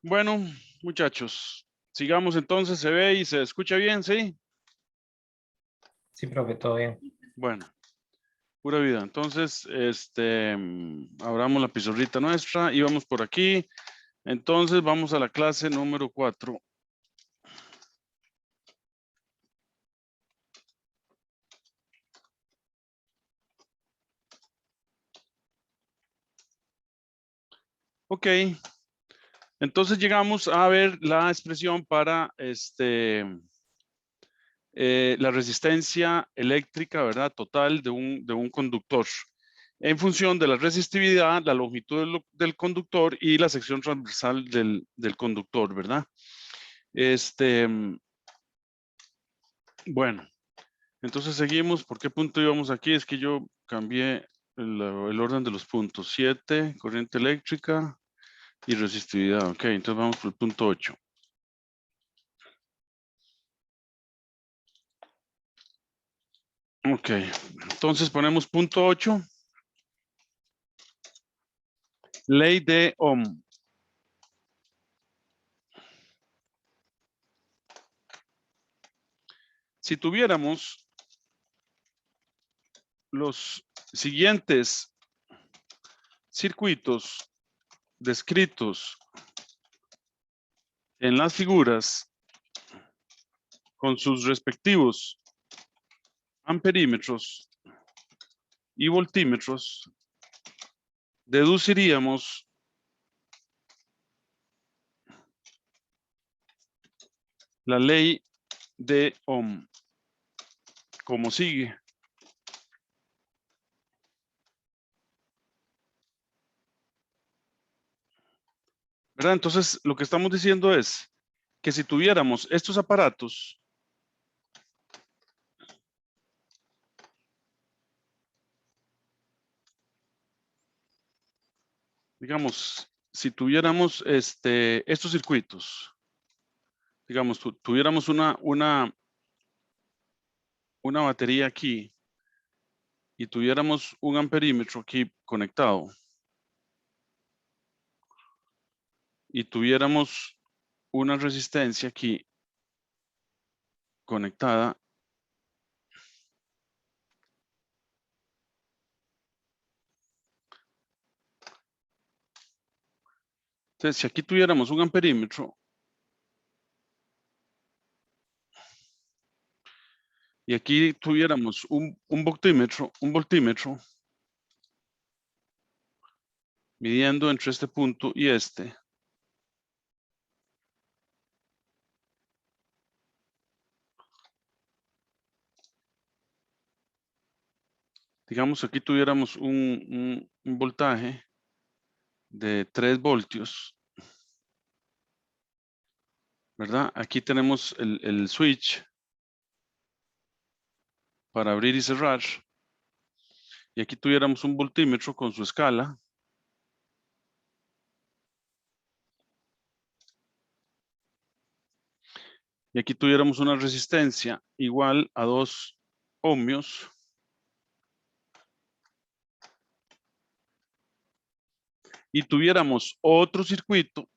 Bueno, muchachos, sigamos entonces, se ve y se escucha bien, ¿sí? Sí, profe, todo bien. Bueno, pura vida. Entonces, abramos la pizarrita nuestra y vamos por aquí. Entonces, vamos a la clase número 4. Ok, entonces llegamos a ver la expresión para la resistencia eléctrica, ¿verdad? Total de un conductor en función de la resistividad, la longitud del conductor y la sección transversal del conductor, ¿verdad? Bueno, entonces seguimos. ¿Por qué punto íbamos aquí? Es que yo cambié el orden de los puntos. 7, corriente eléctrica y resistividad. Ok, entonces vamos por el punto 8. Ok, entonces ponemos punto 8. Ley de Ohm. Si tuviéramos los siguientes circuitos descritos en las figuras con sus respectivos amperímetros y voltímetros, deduciríamos la ley de Ohm como sigue. ¿Verdad? Entonces, lo que estamos diciendo es que si tuviéramos estos aparatos, digamos, si tuviéramos estos circuitos, digamos, tuviéramos una batería aquí y tuviéramos un amperímetro aquí conectado y tuviéramos una resistencia aquí conectada, entonces si aquí tuviéramos un amperímetro y aquí tuviéramos un voltímetro midiendo entre este punto y este, digamos aquí tuviéramos un voltaje de 3 voltios, ¿verdad? Aquí tenemos el switch para abrir y cerrar. Y aquí tuviéramos un voltímetro con su escala. Y aquí tuviéramos una resistencia igual a 2 ohmios. Y tuviéramos otro circuito,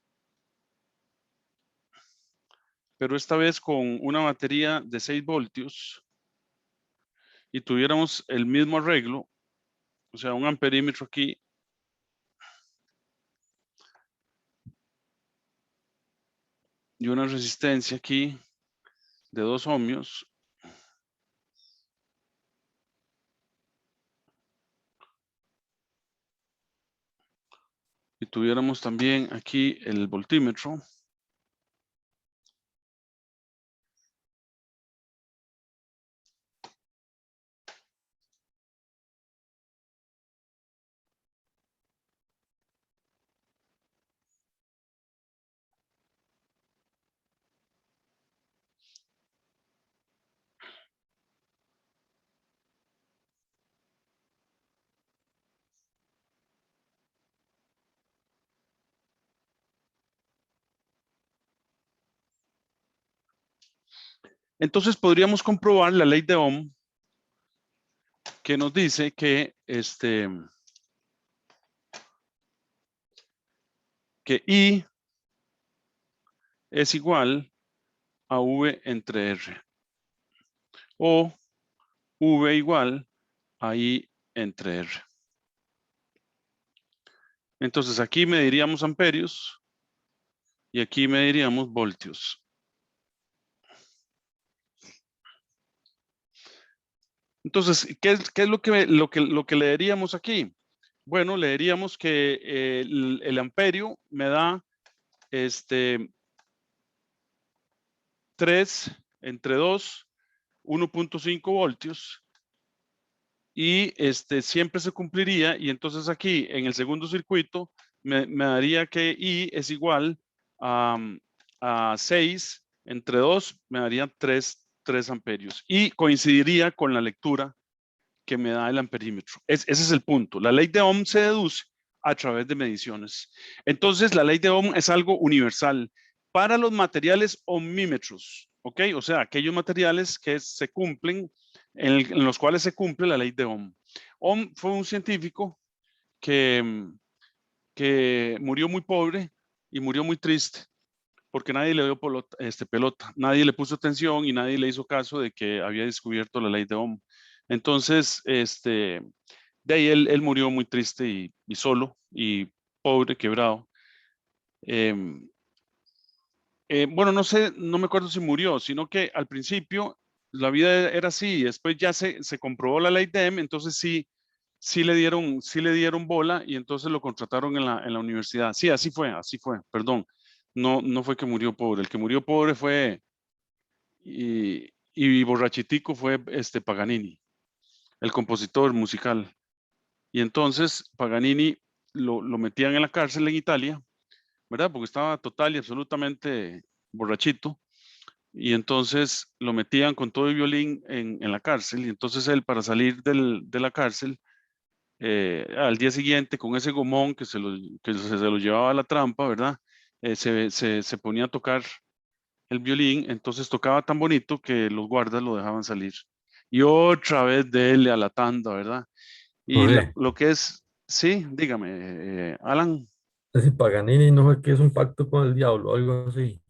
pero esta vez con una batería de 6 voltios. Y tuviéramos el mismo arreglo, o sea, un amperímetro aquí. Y una resistencia aquí de 2 ohmios. Y tuviéramos también aquí el voltímetro. Entonces podríamos comprobar la ley de Ohm que nos dice que que I es igual a V entre R. O V igual a I entre R. Entonces aquí mediríamos amperios y aquí mediríamos voltios. Entonces, ¿qué es lo que leeríamos aquí? Bueno, leeríamos que el amperio me da 3 entre 2, 1.5 voltios. Y siempre se cumpliría. Y entonces aquí en el segundo circuito me daría que I es igual a 6 entre 2, me daría 3 amperios. Y coincidiría con la lectura que me da el amperímetro. Ese es el punto. La ley de Ohm se deduce a través de mediciones. Entonces, la ley de Ohm es algo universal para los materiales ohmímetros, ¿ok? O sea, aquellos materiales que se cumplen, en los cuales se cumple la ley de Ohm. Ohm fue un científico que murió muy pobre y murió muy triste porque nadie le dio pelota, nadie le puso atención y nadie le hizo caso de que había descubierto la ley de Ohm. Entonces, de ahí él murió muy triste y solo y pobre, quebrado. Bueno, no sé, no me acuerdo si murió, sino que al principio la vida era así, y después ya se comprobó la ley de Ohm, entonces sí le dieron bola y entonces lo contrataron en la universidad. Sí, así fue, perdón. No fue que murió pobre, el que murió pobre fue y borrachitico fue Paganini, el compositor musical. Y entonces Paganini lo metían en la cárcel en Italia, ¿verdad? Porque estaba total y absolutamente borrachito. Y entonces lo metían con todo el violín en la cárcel. Y entonces él, para salir de la cárcel, al día siguiente, con ese gomón que se lo llevaba a la trampa, ¿verdad? Se ponía a tocar el violín, entonces tocaba tan bonito que los guardas lo dejaban salir. Y otra vez dele a la tanda, ¿verdad? Y Oye, lo que es, sí, dígame, Alan. ese Paganini no fue que es un pacto con el diablo, algo así.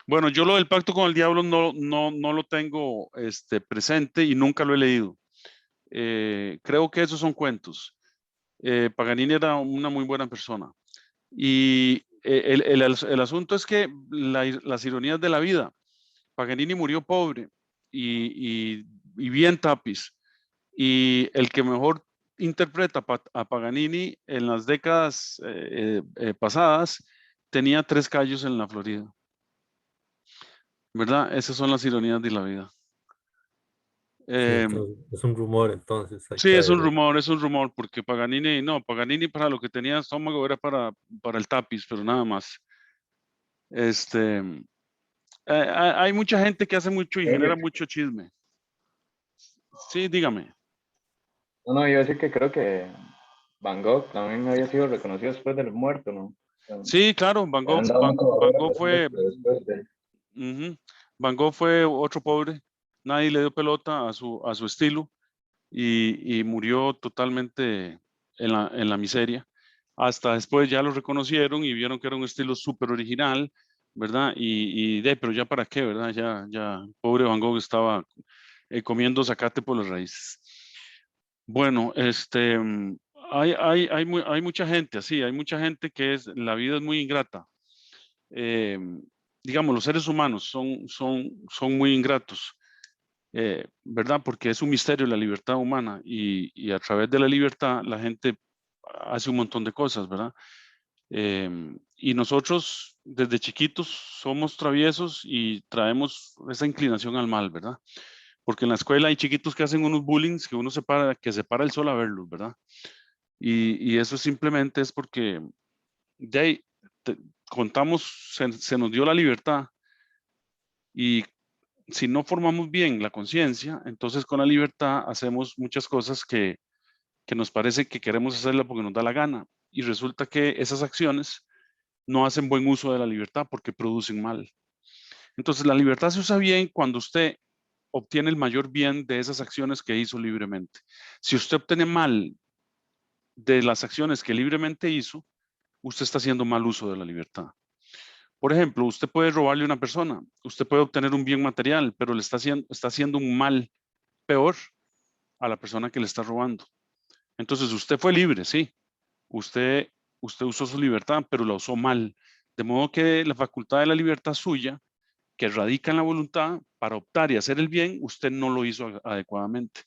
Bueno, yo lo del pacto con el diablo no lo tengo presente y nunca lo he leído. Creo que esos son cuentos. Paganini era una muy buena persona. Y el asunto es que las ironías de la vida, Paganini murió pobre y bien tapiz. Y el que mejor interpreta a Paganini en las décadas pasadas tenía 3 callos en la Florida, ¿verdad? Esas son las ironías de la vida. Sí, Em, entonces es un rumor, entonces hay sí, que ver. es un rumor, porque Paganini para lo que tenía estómago era para el tapiz, pero nada más. Este, hay mucha gente que hace mucho y genera mucho chisme. Sí, dígame. No, no, iba a decir que creo que Van Gogh también había sido reconocido después del muerto, ¿no? O sea, Sí, claro, le han dado mucho valor Van a Gogh los hombres fue, que después de... ujú, Van Gogh fue otro pobre. Nadie le dio pelota a su estilo y murió totalmente en la miseria. Hasta después ya lo reconocieron y vieron que era un estilo súper original, ¿verdad? Pero ya para qué, ¿verdad? Ya, pobre Van Gogh estaba comiendo zacate por las raíces. Bueno, hay mucha gente así, hay mucha gente que la vida es muy ingrata. Eh, digamos, los seres humanos son muy ingratos, ¿verdad? Porque es un misterio la libertad humana y a través de la libertad la gente hace un montón de cosas, ¿verdad? Y nosotros desde chiquitos somos traviesos y traemos esa inclinación al mal, ¿verdad? Porque en la escuela hay chiquitos que hacen unos bullying que que se para el sol a verlos, ¿verdad? Y eso simplemente es porque de ahí contamos, se nos dio la libertad y si no formamos bien la conciencia, entonces con la libertad hacemos muchas cosas que nos parece que queremos hacerla porque nos da la gana y resulta que esas acciones no hacen buen uso de la libertad porque producen mal. Entonces la libertad se usa bien cuando usted obtiene el mayor bien de esas acciones que hizo libremente. Si usted obtiene mal de las acciones que libremente hizo, usted está haciendo mal uso de la libertad. Por ejemplo, usted puede robarle a una persona, usted puede obtener un bien material, pero le está haciendo un mal peor a la persona que le está robando. Entonces, usted fue libre, sí. Usted usó su libertad, pero la usó mal. De modo que la facultad de la libertad suya, que radica en la voluntad para optar y hacer el bien, usted no lo hizo adecuadamente.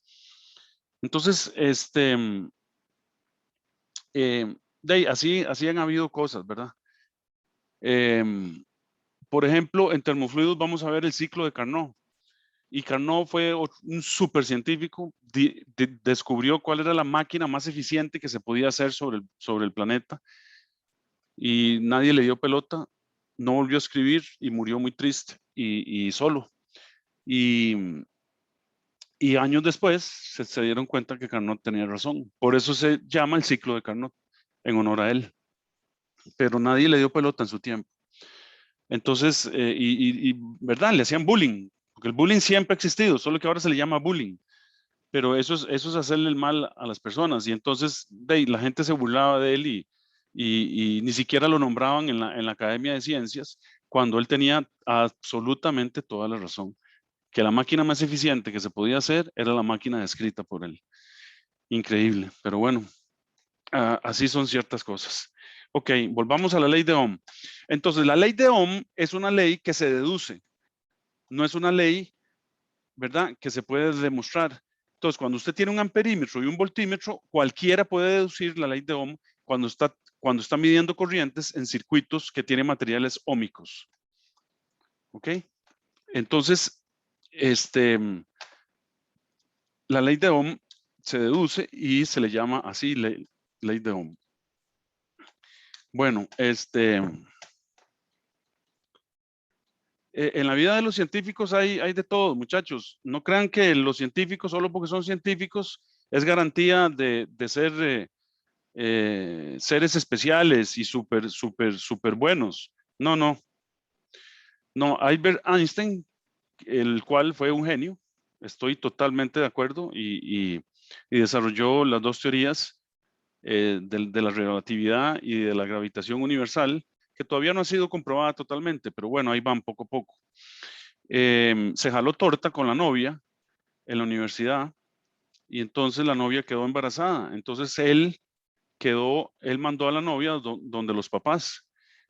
Entonces, así han habido cosas, ¿verdad? Por ejemplo, en termofluidos vamos a ver el ciclo de Carnot. Y Carnot fue un súper científico, descubrió cuál era la máquina más eficiente que se podía hacer sobre el planeta. Y nadie le dio pelota, no volvió a escribir y murió muy triste y solo. Y años después se dieron cuenta que Carnot tenía razón. Por eso se llama el ciclo de Carnot, en honor a él. Pero nadie le dio pelota en su tiempo. Entonces, ¿verdad? Le hacían bullying, porque el bullying siempre ha existido, solo que ahora se le llama bullying. Pero eso es hacerle el mal a las personas. Y entonces la gente se burlaba de él y ni siquiera lo nombraban en la Academia de Ciencias, cuando él tenía absolutamente toda la razón. Que la máquina más eficiente que se podía hacer era la máquina descrita por él. Increíble, pero bueno, así son ciertas cosas. Ok, volvamos a la ley de Ohm. Entonces, la ley de Ohm es una ley que se deduce, no es una ley, ¿verdad?, que se puede demostrar. Entonces, cuando usted tiene un amperímetro y un voltímetro, cualquiera puede deducir la ley de Ohm cuando está midiendo corrientes en circuitos que tienen materiales óhmicos. ¿Ok? Entonces, la ley de Ohm se deduce y se le llama así ley de Ohm. Bueno, en la vida de los científicos hay de todo, muchachos. No crean que los científicos, solo porque son científicos, es garantía de ser seres especiales y súper buenos. No, no. No, Albert Einstein, el cual fue un genio, estoy totalmente de acuerdo, y desarrolló las dos teorías de la relatividad y de la gravitación universal, que todavía no ha sido comprobada totalmente, pero bueno, ahí van poco a poco. Se jaló torta con la novia en la universidad y entonces la novia quedó embarazada. Entonces él mandó a la novia donde los papás,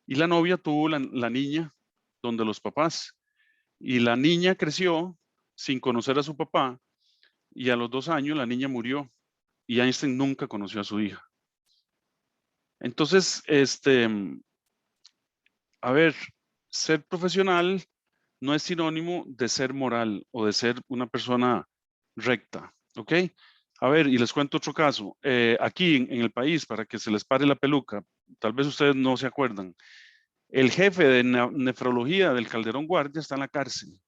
y la novia tuvo la niña donde los papás, y la niña creció sin conocer a su papá, y a los 2 años la niña murió y Einstein nunca conoció a su hija. Entonces, a ver, ser profesional no es sinónimo de ser moral o de ser una persona recta, ¿ok? A ver, y les cuento otro caso. Aquí en el país, para que se les pare la peluca, tal vez ustedes no se acuerdan, el jefe de nefrología del Calderón Guardia está en la cárcel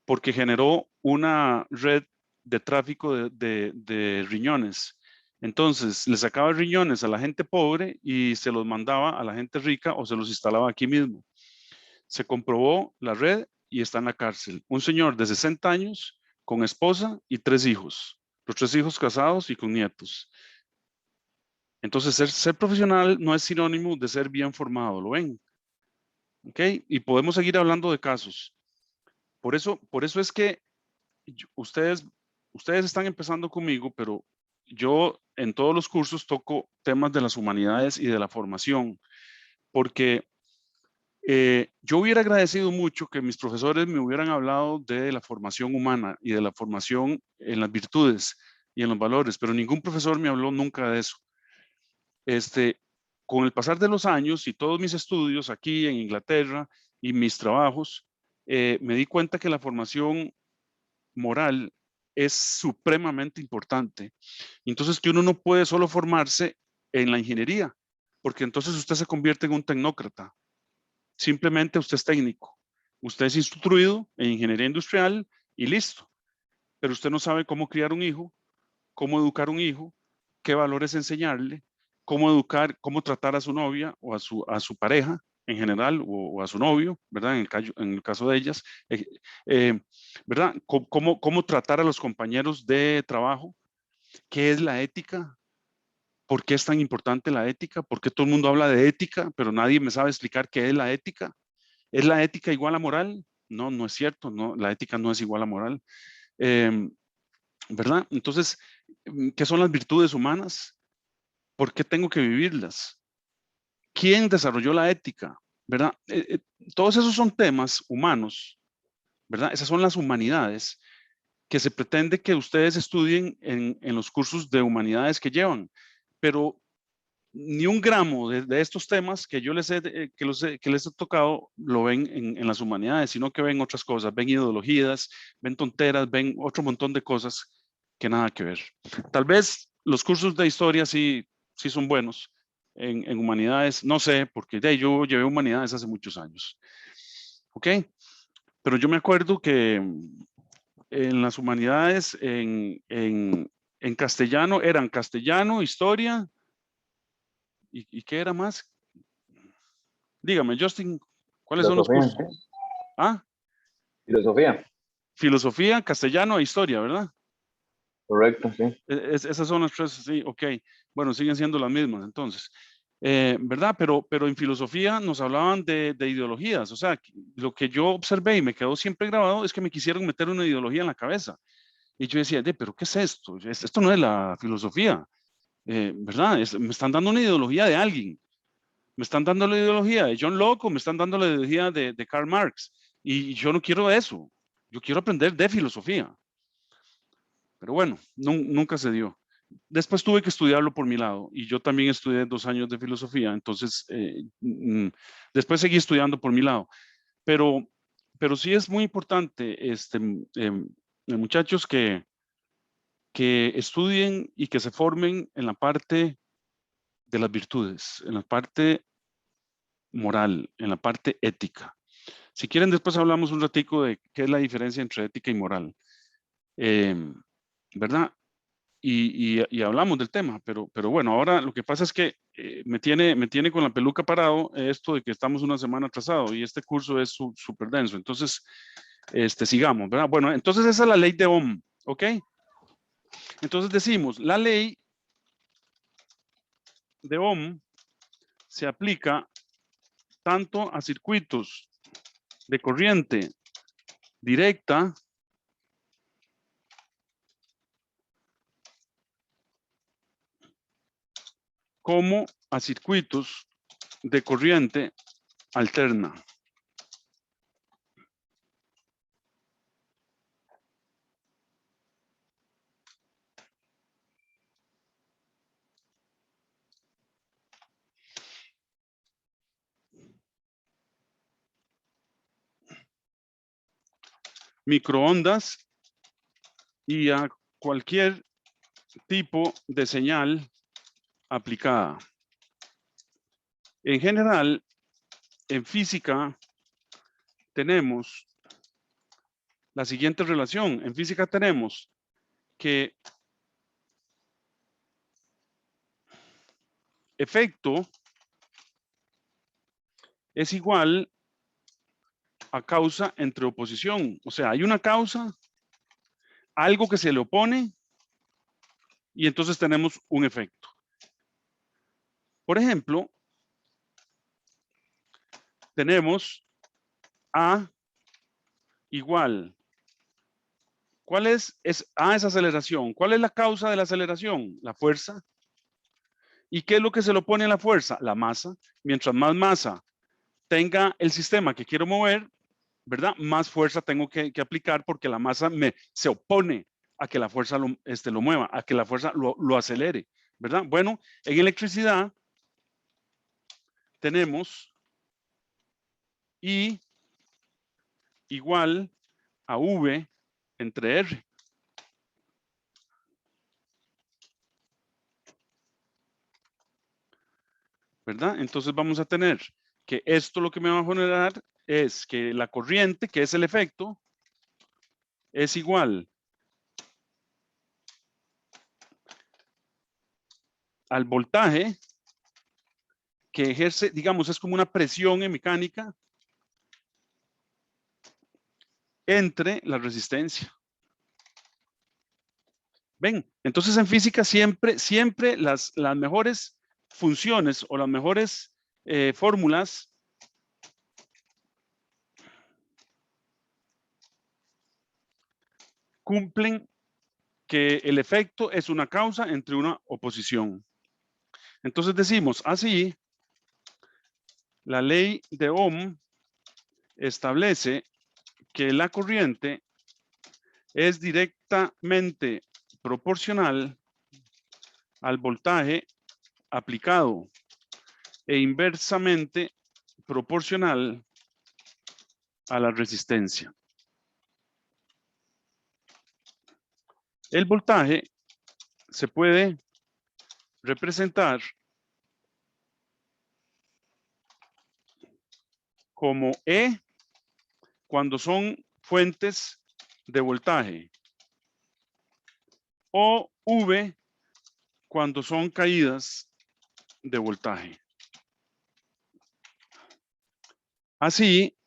porque generó una red de tráfico de riñones. Entonces, le sacaba riñones a la gente pobre y se los mandaba a la gente rica o se los instalaba aquí mismo. Se comprobó la red y está en la cárcel. Un señor de 60 años con esposa y 3 hijos. Los 3 hijos casados y con nietos. Entonces, ser profesional no es sinónimo de ser bien formado, ¿lo ven? ¿Ok? Y podemos seguir hablando de casos. Por eso es que ustedes están empezando conmigo, pero yo en todos los cursos toco temas de las humanidades y de la formación, porque yo hubiera agradecido mucho que mis profesores me hubieran hablado de la formación humana y de la formación en las virtudes y en los valores, pero ningún profesor me habló nunca de eso. Con el pasar de los años y todos mis estudios aquí en Inglaterra y mis trabajos, me di cuenta que la formación moral es supremamente importante. Entonces, que uno no puede solo formarse en la ingeniería, porque entonces usted se convierte en un tecnócrata. Simplemente usted es técnico. Usted es instruido en ingeniería industrial y listo. Pero usted no sabe cómo criar un hijo, cómo educar un hijo, qué valores enseñarle, cómo educar, cómo tratar a su novia o a su pareja en general o a su novio, ¿verdad? En el caso de ellas, ¿verdad? Cómo tratar a los compañeros de trabajo, qué es la ética, ¿Por qué es tan importante la ética? ¿Por qué todo el mundo habla de ética, pero nadie me sabe explicar qué es la ética? ¿Es la ética igual a moral? No, no es cierto. No, la ética no es igual a moral. ¿Verdad? Entonces, ¿qué son las virtudes humanas? ¿Por qué tengo que vivirlas? ¿Quién desarrolló la ética? ¿Verdad? Todos esos son temas humanos, ¿verdad? Esas son las humanidades que se pretende que ustedes estudien en los cursos de humanidades que llevan, pero ni un gramo de estos temas que yo les que les he tocado lo ven en las humanidades, sino que ven otras cosas, ven ideologías, ven tonteras, ven otro montón de cosas que nada que ver. Tal vez los cursos de historia sí son buenos en humanidades, no sé, porque yo llevé humanidades hace muchos años. ¿Ok? Pero yo me acuerdo que en las humanidades, en castellano, eran castellano, historia, ¿y qué era más? Dígame, Justin, ¿cuáles son los Filosofía, cursos? ¿sí? Ah, Filosofía, filosofía, castellano e historia, ¿verdad? correcto, sí. Esas son las tres, sí, ok. Bueno, siguen siendo las mismas, entonces. ¿Verdad? Pero en filosofía nos hablaban de ideologías. O sea, lo que yo observé y me quedó siempre grabado es que me quisieron meter una ideología en la cabeza. Y yo decía, pero ¿qué es esto? Esto no es la filosofía, ¿verdad? Me están dando una ideología de alguien. Me están dando la ideología de John Locke o me están dando la ideología de Karl Marx. Y yo no quiero eso. Yo quiero aprender de filosofía. Pero bueno, nunca se dio. Después tuve que estudiarlo por mi lado y yo también estudié 2 años de filosofía, entonces después seguí estudiando por mi lado. Pero sí es muy importante, muchachos, que estudien y que se formen en la parte de las virtudes, en la parte moral, en la parte ética. Si quieren, después hablamos un ratico de qué es la diferencia entre ética y moral, ¿verdad? Y hablamos del tema, pero bueno, ahora lo que pasa es que me tiene con la peluca parado esto de que estamos una semana atrasado y este curso es súper denso. Entonces, sigamos, ¿verdad? Bueno, entonces esa es la ley de Ohm, ¿ok? Entonces decimos, la ley de Ohm se aplica tanto a circuitos de corriente directa como a circuitos de corriente alterna. Microondas y a cualquier tipo de señal aplicada. En general, en física tenemos la siguiente relación. En física tenemos que efecto es igual a causa entre oposición. O sea, hay una causa, algo que se le opone, y entonces tenemos un efecto. Por ejemplo, tenemos A igual. ¿Cuál es A es aceleración? ¿Cuál es la causa de la aceleración? La fuerza. ¿Y qué es lo que se le opone a la fuerza? La masa. Mientras más masa tenga el sistema que quiero mover, ¿verdad? Más fuerza tengo que aplicar porque la masa se opone a que la fuerza lo mueva, a que la fuerza lo acelere, ¿verdad? Bueno, en electricidad tenemos I igual a V entre R. ¿Verdad? Entonces vamos a tener que esto lo que me va a generar es que la corriente, que es el efecto, es igual al voltaje que ejerce, digamos, es como una presión en mecánica entre la resistencia. ¿Ven? Entonces en física siempre las mejores funciones o las mejores fórmulas cumplen que el efecto es una causa entre una oposición. Entonces decimos así, la ley de Ohm establece que la corriente es directamente proporcional al voltaje aplicado e inversamente proporcional a la resistencia. El voltaje se puede representar como E cuando son fuentes de voltaje o V cuando son caídas de voltaje. Así,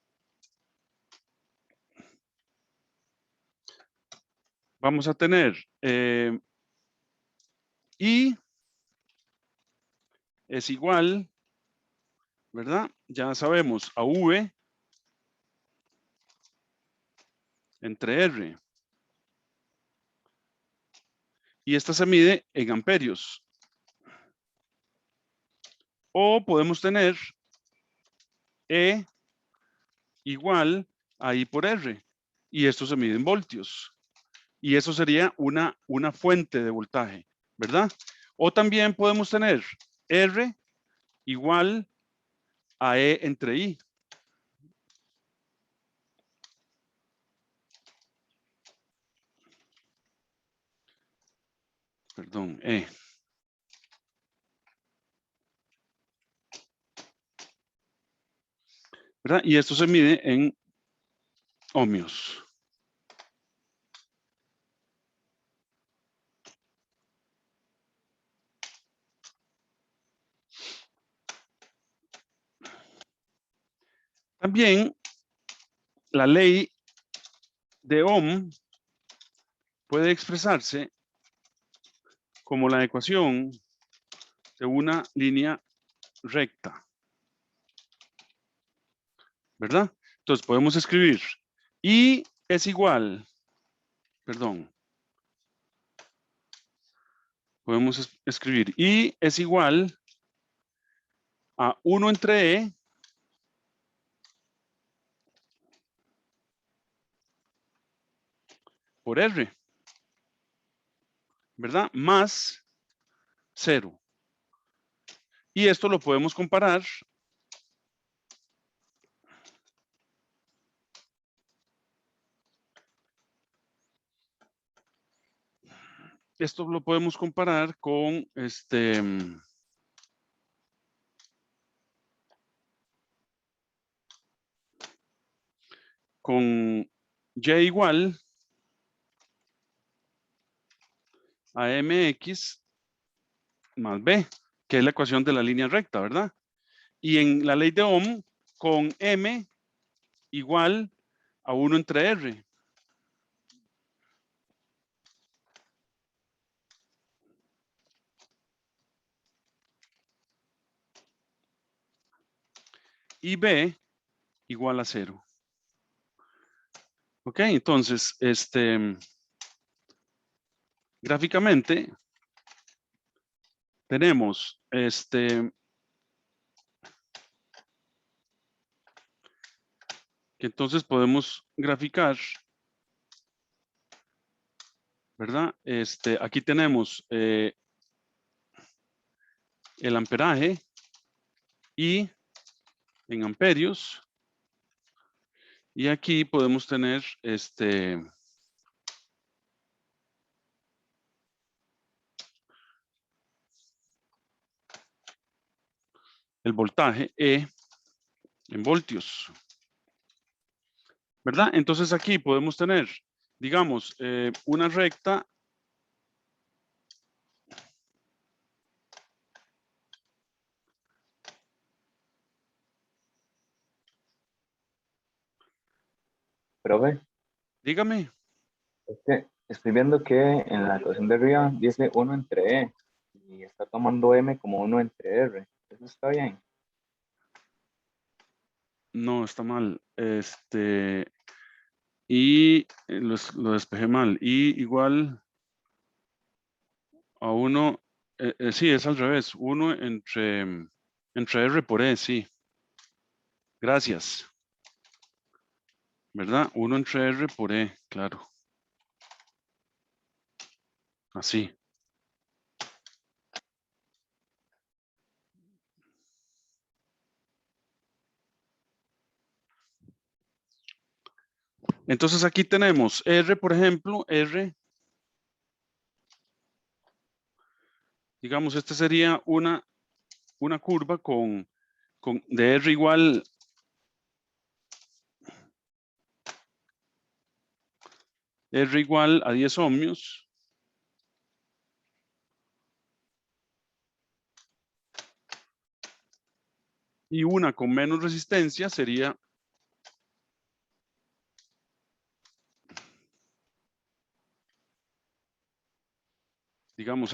vamos a tener I es igual, ¿verdad? Ya sabemos, a V entre R. Y esta se mide en amperios. O podemos tener E igual a I por R. Y esto se mide en voltios. Y eso sería una fuente de voltaje, ¿verdad? O también podemos tener R igual a E entre I. Perdón, E. ¿Verdad? Y esto se mide en ohmios. También la ley de Ohm puede expresarse como la ecuación de una línea recta, ¿verdad? Entonces podemos escribir I es igual, perdón, podemos escribir I es igual a 1 entre E por R, ¿verdad? Más 0. Y esto lo podemos comparar con con Y igual a mx más b, que es la ecuación de la línea recta, ¿verdad? Y en la ley de Ohm, con m igual a 1 entre r. Y b igual a 0. Ok, entonces, gráficamente, tenemos que entonces podemos graficar, ¿verdad? Aquí tenemos el amperaje y en amperios. Y aquí podemos tener el voltaje E en voltios, ¿verdad? Entonces aquí podemos tener, digamos, una recta Profe, dígame. es que Estoy viendo que en la ecuación de arriba dice 1 entre E y está tomando M como 1 entre R. ¿Eso está bien? No, está mal. Y lo despejé mal. Y igual a 1, sí, es al revés. 1 entre R por E, sí. Gracias. ¿Verdad? 1 entre R por E, claro. Así. Entonces aquí tenemos R, por ejemplo, R. Digamos, esta sería una curva de R igual a 10 ohmios. Y una con menos resistencia sería digamos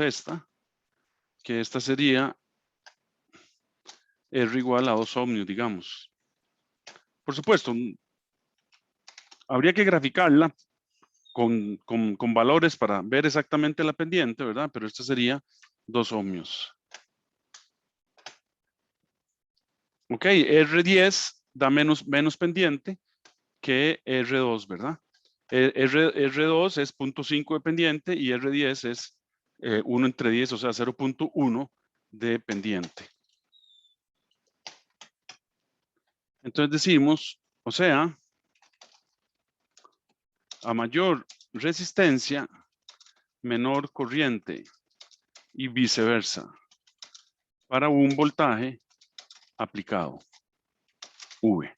que esta sería R igual a 2 ohmios, digamos. Por supuesto, habría que graficarla con valores para ver exactamente la pendiente, ¿verdad? Pero esta sería 2 ohmios. Ok, R10 da menos pendiente que R2, ¿verdad? R2 es 0.5 de pendiente y R10 es 1 entre 10, o sea, 0.1 de pendiente. Entonces decimos, o sea, a mayor resistencia, menor corriente y viceversa para un voltaje aplicado, V.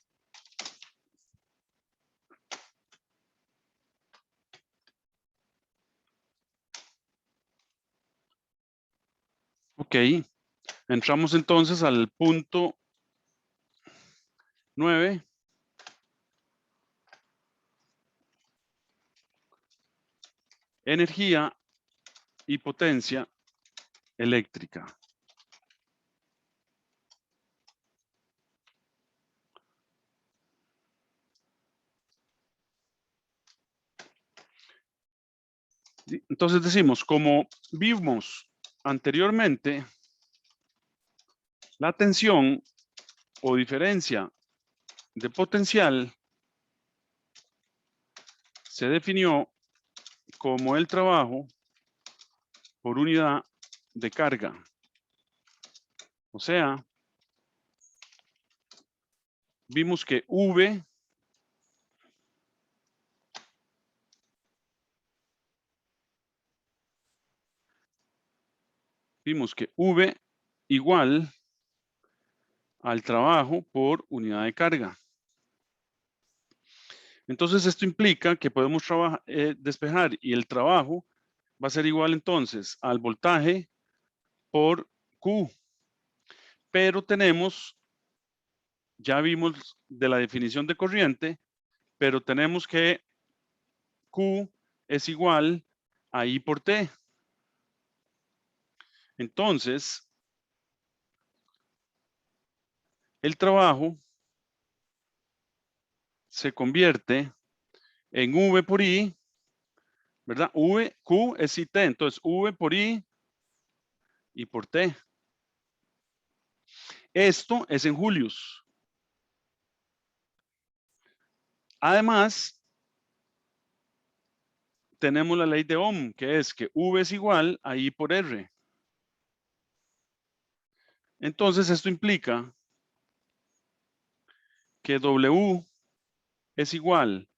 Ok, entramos entonces al punto 9. Energía y potencia eléctrica. Entonces decimos, como vimos anteriormente, la tensión o diferencia de potencial se definió como el trabajo por unidad de carga. O sea, vimos que V igual al trabajo por unidad de carga. Entonces esto implica que podemos despejar y el trabajo va a ser igual entonces al voltaje por Q. Pero ya vimos de la definición de corriente, pero tenemos que Q es igual a I por T. Entonces, el trabajo se convierte en V por I, ¿verdad? Q es IT, entonces V por I y por T. Esto es en julios. Además, tenemos la ley de Ohm, que es que V es igual a I por R. Entonces, esto implica que W es igual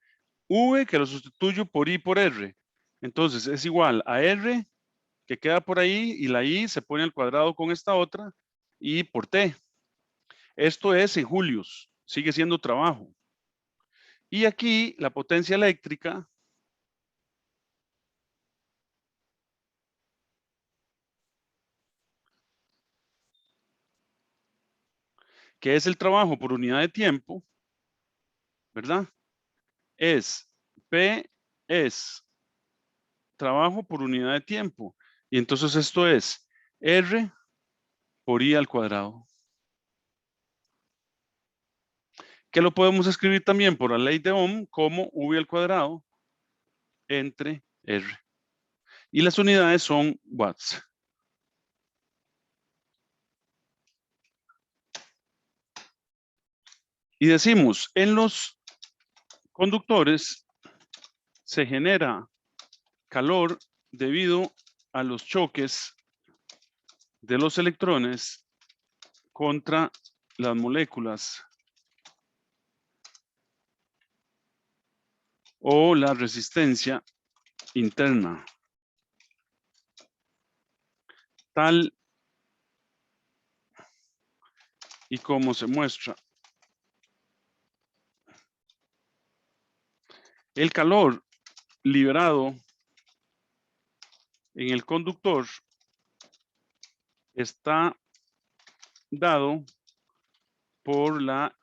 V, que lo sustituyo por I por R. Entonces, es igual a R, que queda por ahí, y la I se pone al cuadrado con esta otra, I por T. Esto es en julios, sigue siendo trabajo. Y aquí la potencia eléctrica que es el trabajo por unidad de tiempo, ¿verdad? Es P es trabajo por unidad de tiempo. Y entonces esto es R por I al cuadrado. Que lo podemos escribir también por la ley de Ohm como V al cuadrado entre R. Y las unidades son watts. Y decimos, en los conductores se genera calor debido a los choques de los electrones contra las moléculas o la resistencia interna, tal y como se muestra. El calor liberado en el conductor está dado por la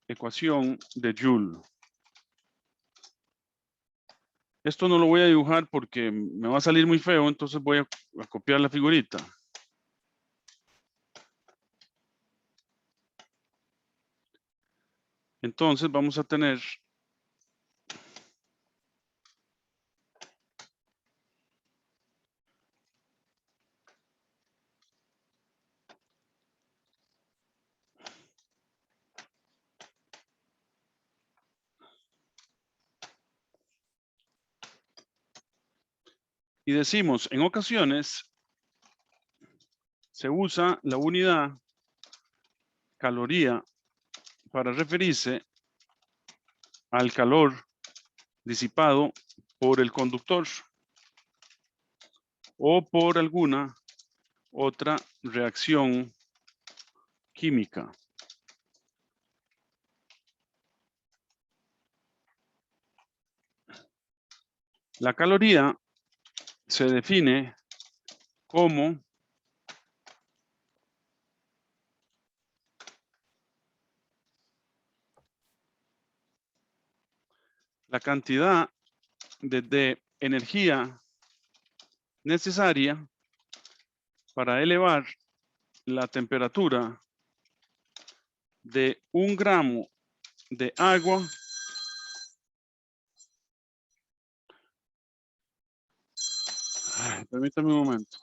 ecuación de Joule. Esto no lo voy a dibujar porque me va a salir muy feo, entonces voy a copiar la figurita. Entonces vamos a tener y decimos, en ocasiones se usa la unidad caloría para referirse al calor disipado por el conductor o por alguna otra reacción química. La caloría se define como la cantidad de energía necesaria para elevar la temperatura de 1 gramo de agua permítame un momento.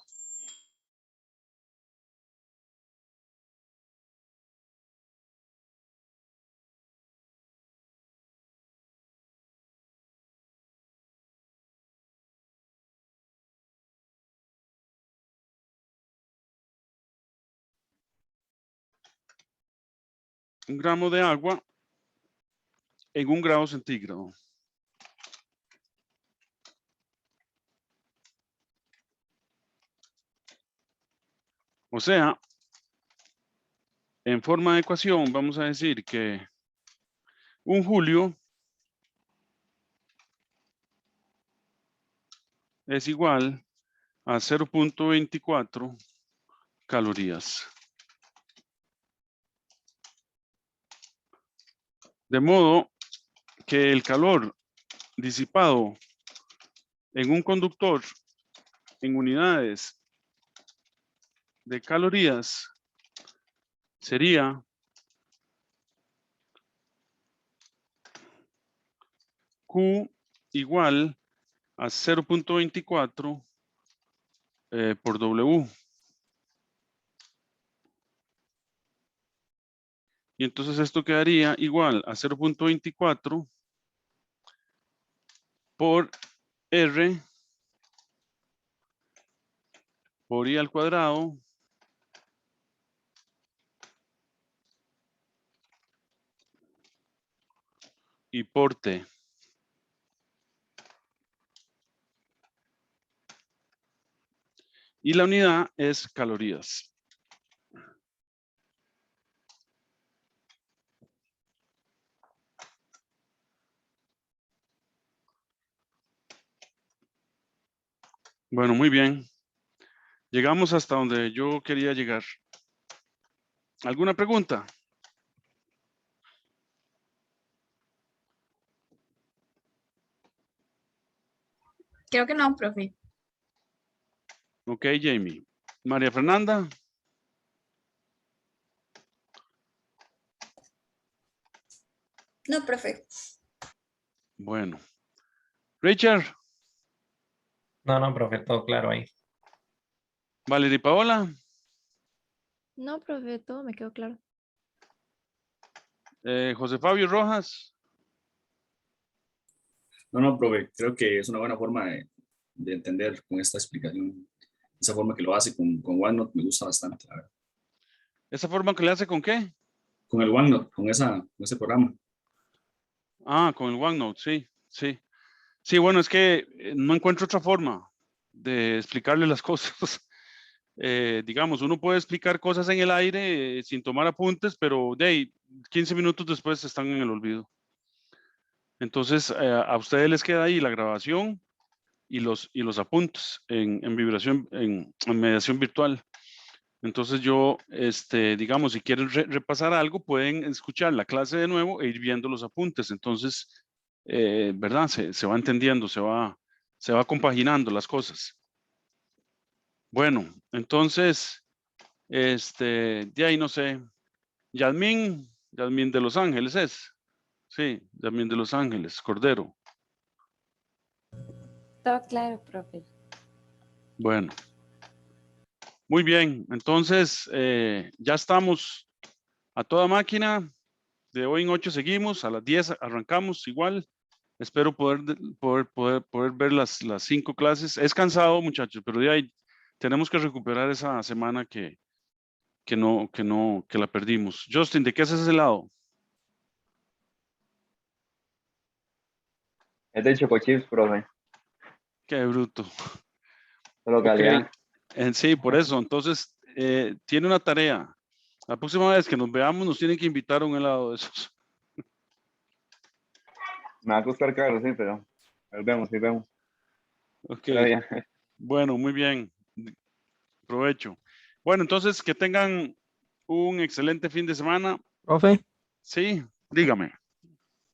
Un gramo de agua en 1 grado centígrado. O sea, en forma de ecuación vamos a decir que 1 julio es igual a 0.24 calorías. De modo que el calor disipado en un conductor en unidades de calorías sería Q igual a 0.24 por W. Y entonces esto quedaría igual a 0.24 por R por I al cuadrado y por T. Y la unidad es calorías. Bueno, muy bien. Llegamos hasta donde yo quería llegar. ¿Alguna pregunta? Creo que no, profe. Ok, Jamie. María Fernanda. No, profe. Bueno. Richard. No, profe, todo claro ahí. Valerie Paola. No, profe, todo me quedó claro. José Fabio Rojas. No, profe, creo que es una buena forma de entender con esta explicación. Esa forma que lo hace con OneNote me gusta bastante, la verdad. ¿Esa forma que le hace con qué? Con el OneNote, con ese programa. Ah, con el OneNote, sí, sí. Sí, bueno, es que no encuentro otra forma de explicarle las cosas. Digamos, uno puede explicar cosas en el aire sin tomar apuntes, pero de ahí, 15 minutos después están en el olvido. Entonces, a ustedes les queda ahí la grabación y los apuntes en vibración, en mediación virtual. Entonces yo, digamos, si quieren repasar algo, pueden escuchar la clase de nuevo e ir viendo los apuntes. Entonces, ¿verdad? Se va entendiendo, se va compaginando las cosas. Bueno, entonces, de ahí no sé. Yasmín de Los Ángeles es. Sí, Yasmín de Los Ángeles, Cordero. Todo claro, profe. Bueno. Muy bien, entonces ya estamos a toda máquina. De hoy en 8 seguimos, a las 10 arrancamos igual. Espero poder ver las 5 clases. Es cansado, muchachos, pero de ahí tenemos que recuperar esa semana que la perdimos. Justin, ¿de qué haces ese lado? Es de Choco Chips, profe. Qué bruto. De localidad. Ok, sí, por eso. Entonces, tiene una tarea. La próxima vez que nos veamos nos tienen que invitar a un helado de esos. Me va a costar caro, sí, pero ahí vemos, ahí vemos. Ok, Está bien. bueno, muy bien. Provecho. Bueno, entonces que tengan un excelente fin de semana. Profe, Sí, dígame.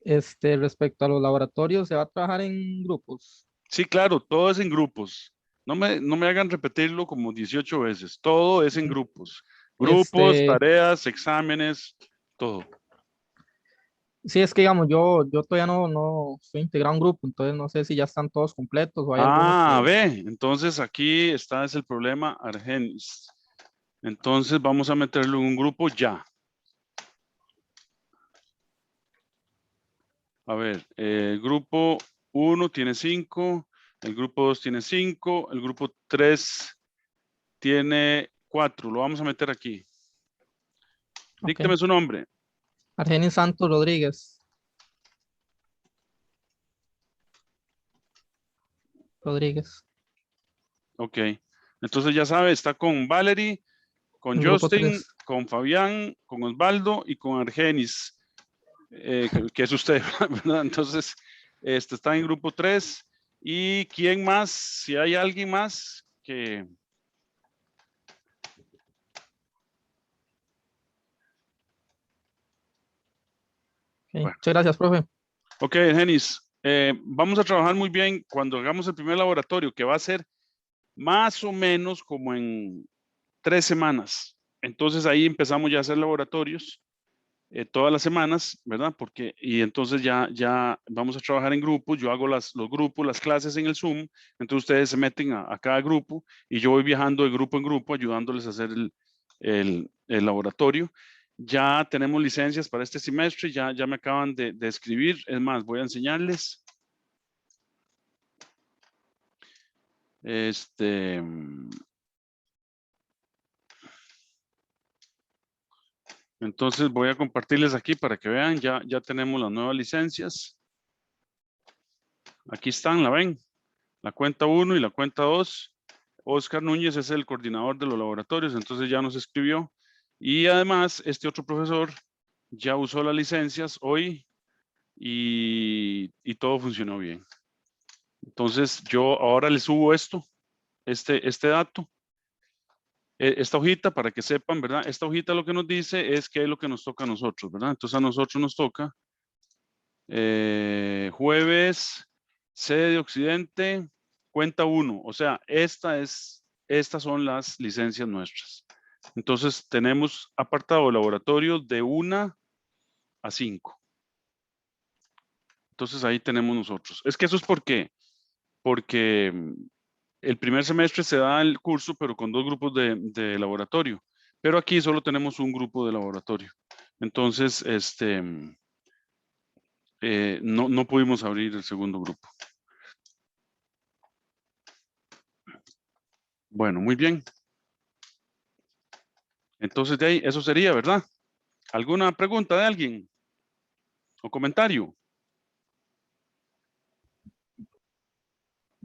respecto a los laboratorios, ¿se va a trabajar en grupos? Sí, claro, todo es en grupos. No me hagan repetirlo como 18 veces. Todo es en grupos. Grupos, tareas, exámenes, todo. Sí, es que digamos, yo todavía no estoy integrado a un grupo, entonces no sé si ya están todos completos o hay algunos Ah, que... ve, entonces aquí está es el problema Argenis. Entonces vamos a meterlo en un grupo ya. A ver, el grupo 1 tiene 5, el grupo 2 tiene 5, el grupo 3 tiene 4. Lo vamos a meter aquí. Ok. Dícteme su nombre. Argenis Santos Rodríguez. Rodríguez. Ok. Entonces ya sabe, está con Valerie, con En grupo Justin, 3. con Fabián, con Osvaldo y con Argenis, que es usted, ¿verdad? Entonces, está en grupo 3. ¿Y quién más? Si hay alguien más que... Okay. Bueno. Muchas gracias, profe. Ok, Argenis, vamos a trabajar muy bien cuando hagamos el primer laboratorio, que va a ser más o menos como en 3 semanas. Entonces ahí empezamos ya a hacer laboratorios todas las semanas, ¿verdad? Y entonces ya vamos a trabajar en grupos. Yo hago los grupos, las clases en el Zoom. Entonces ustedes se meten a cada grupo y yo voy viajando de grupo en grupo ayudándoles a hacer el laboratorio. Ya tenemos licencias para este semestre, ya me acaban de escribir. Es más, voy a enseñarles. Entonces voy a compartirles aquí para que vean, ya tenemos las nuevas licencias. Aquí están, ¿la ven? La cuenta 1 y la cuenta 2. Oscar Núñez es el coordinador de los laboratorios, entonces ya nos escribió. Y además, este otro profesor ya usó las licencias hoy y todo funcionó bien. Entonces yo ahora les subo este dato. Esta hojita para que sepan, ¿verdad? Esta hojita lo que nos dice es qué es lo que nos toca a nosotros, ¿verdad? Entonces a nosotros nos toca jueves, sede de Occidente, cuenta 1. O sea, estas son las licencias nuestras. Entonces, tenemos apartado laboratorio de 1 a 5. Entonces, ahí tenemos nosotros. Es que eso es porque el primer semestre se da el curso, pero con 2 grupos de laboratorio. Pero aquí solo tenemos un grupo de laboratorio. Entonces, no pudimos abrir el segundo grupo. Bueno, muy bien. Entonces, de ahí, eso sería, ¿verdad? ¿Alguna pregunta de alguien? ¿O comentario?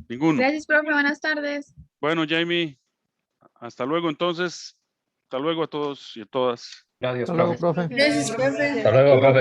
Ninguno. Gracias, profe. Buenas tardes. Bueno, Jamie, hasta luego entonces. Hasta luego a todos y a todas. Gracias, Hasta luego, profe. profe. Gracias, profe. Hasta luego, profe.